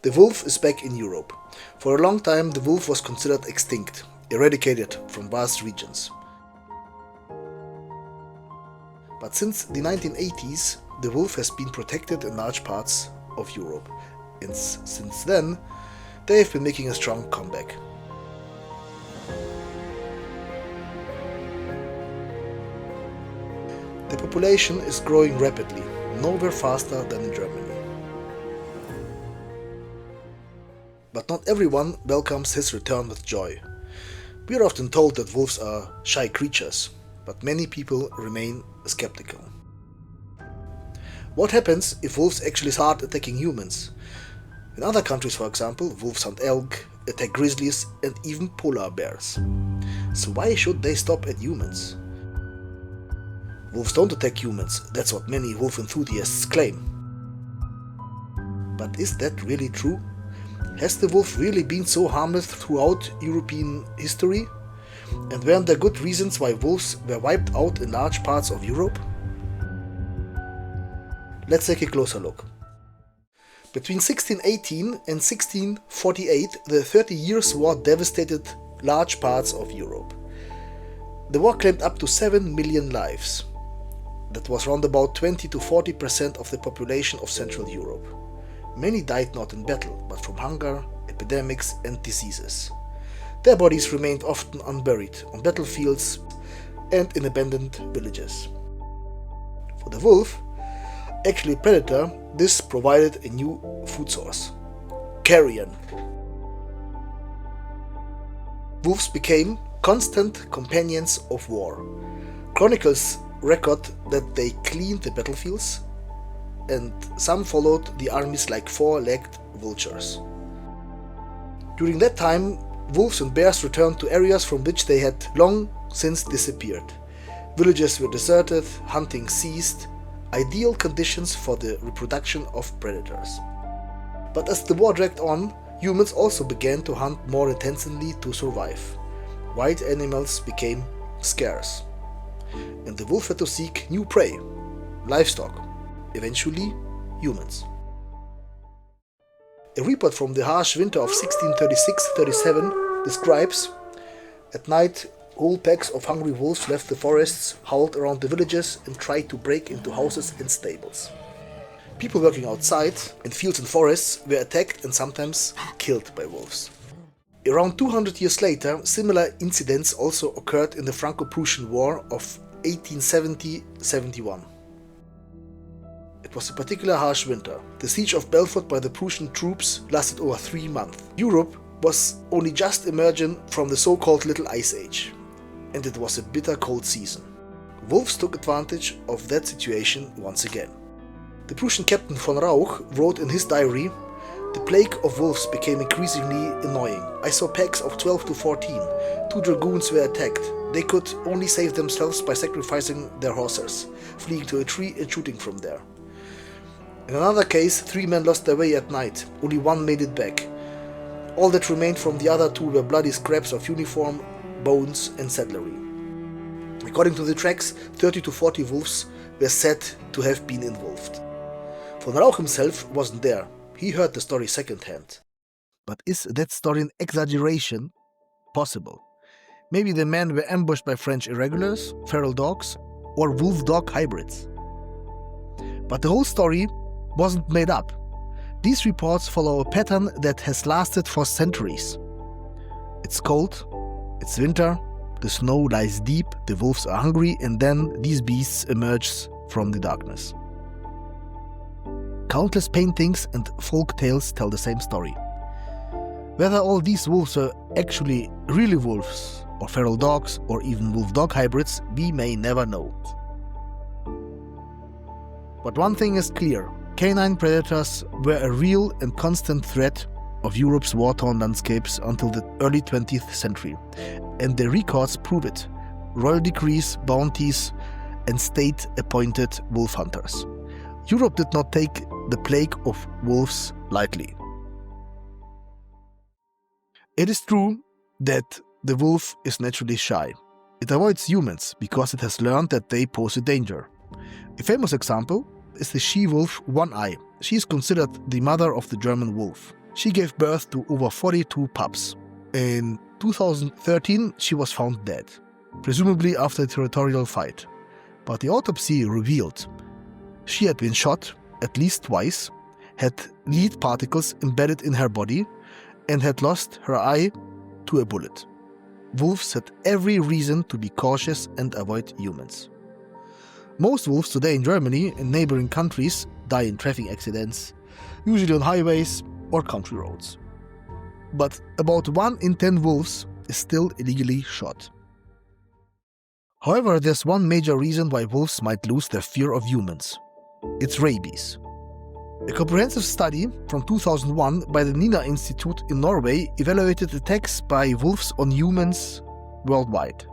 The wolf is back in Europe. For a long time the wolf was considered extinct, eradicated from vast regions. But since the 1980s, the wolf has been protected in large parts of Europe, and since then they have been making a strong comeback. The population is growing rapidly, nowhere faster than in Germany. But not everyone welcomes his return with joy. We are often told that wolves are shy creatures, but many people remain skeptical. What happens if wolves actually start attacking humans? In other countries, for example, wolves hunt elk, attack grizzlies and even polar bears. So why should they stop at humans? Wolves don't attack humans, that's what many wolf enthusiasts claim. But is that really true? Has the wolf really been so harmless throughout European history? And weren't there good reasons why wolves were wiped out in large parts of Europe? Let's take a closer look. Between 1618 and 1648, the 30 Years' War devastated large parts of Europe. The war claimed up to 7 million lives. That was around about 20 to 40% of the population of Central Europe. Many died not in battle, but from hunger, epidemics and diseases. Their bodies remained often unburied on battlefields and in abandoned villages. For the wolf, actually a predator, this provided a new food source: carrion. Wolves became constant companions of war. Chronicles record that they cleaned the battlefields, and some followed the armies like four-legged vultures. During that time, wolves and bears returned to areas from which they had long since disappeared. Villages were deserted, hunting ceased, ideal conditions for the reproduction of predators. But as the war dragged on, humans also began to hunt more intensively to survive. Wild animals became scarce, and the wolf had to seek new prey, livestock, eventually humans. A report from the harsh winter of 1636-37 describes, at night whole packs of hungry wolves left the forests, howled around the villages and tried to break into houses and stables. People working outside in fields and forests were attacked and sometimes killed by wolves. Around 200 years later, similar incidents also occurred in the Franco-Prussian War of 1870-71. It was a particularly harsh winter. The siege of Belfort by the Prussian troops lasted over 3 months. Europe was only just emerging from the so-called Little Ice Age, and it was a bitter cold season. Wolves took advantage of that situation once again. The Prussian captain von Rauch wrote in his diary, "The plague of wolves became increasingly annoying. I saw packs of 12 to 14. 2 dragoons were attacked. They could only save themselves by sacrificing their horses, fleeing to a tree and shooting from there. In another case, 3 men lost their way at night. Only 1 made it back. All that remained from the other 2 were bloody scraps of uniform, bones and saddlery." According to the tracks, 30 to 40 wolves were said to have been involved. Von Rauch himself wasn't there. He heard the story secondhand. But is that story an exaggeration? Possible. Maybe the men were ambushed by French irregulars, feral dogs, or wolf-dog hybrids. But the whole story wasn't made up. These reports follow a pattern that has lasted for centuries. It's cold, it's winter, the snow lies deep, the wolves are hungry, and then these beasts emerge from the darkness. Countless paintings and folk tales tell the same story. Whether all these wolves are actually really wolves, or feral dogs, or even wolf-dog hybrids, we may never know. But one thing is clear: canine predators were a real and constant threat of Europe's war-torn landscapes until the early 20th century, and the records prove it. Royal decrees, bounties, and state-appointed wolf hunters. Europe did not take the plague of wolves lightly. It is true that the wolf is naturally shy. It avoids humans because it has learned that they pose a danger. A famous example is the she-wolf One Eye. She is considered the mother of the German wolf. She gave birth to over 42 pups. In 2013, she was found dead, presumably after a territorial fight. But the autopsy revealed she had been shot at least twice, had lead particles embedded in her body, and had lost her eye to a bullet. Wolves had every reason to be cautious and avoid humans. Most wolves today in Germany and neighboring countries die in traffic accidents, usually on highways or country roads. But about 1 in 10 wolves is still illegally shot. However, there's one major reason why wolves might lose their fear of humans. It's rabies. A comprehensive study from 2001 by the Nina Institute in Norway evaluated attacks by wolves on humans worldwide.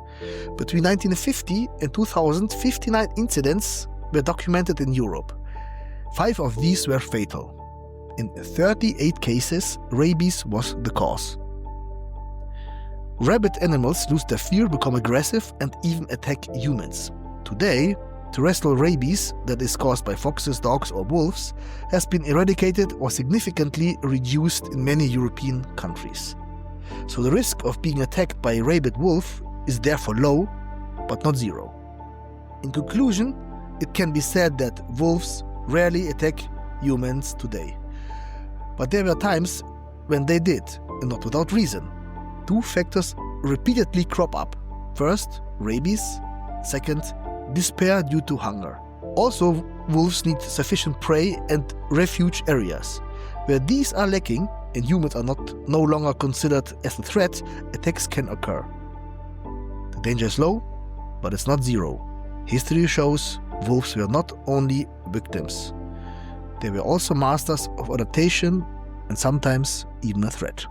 Between 1950 and 2000, 59 incidents were documented in Europe. 5 of these were fatal. In 38 cases, rabies was the cause. Rabid animals lose their fear, become aggressive, and even attack humans. Today, terrestrial rabies, that is caused by foxes, dogs, or wolves, has been eradicated or significantly reduced in many European countries. So the risk of being attacked by a rabid wolf is therefore low, but not zero. In conclusion, it can be said that wolves rarely attack humans today. But there were times when they did, and not without reason. 2 factors repeatedly crop up. First, rabies. Second, despair due to hunger. Also, wolves need sufficient prey and refuge areas. Where these are lacking and humans are no longer considered as a threat, attacks can occur. The danger is low, but it's not zero. History shows wolves were not only victims. They were also masters of adaptation and sometimes even a threat.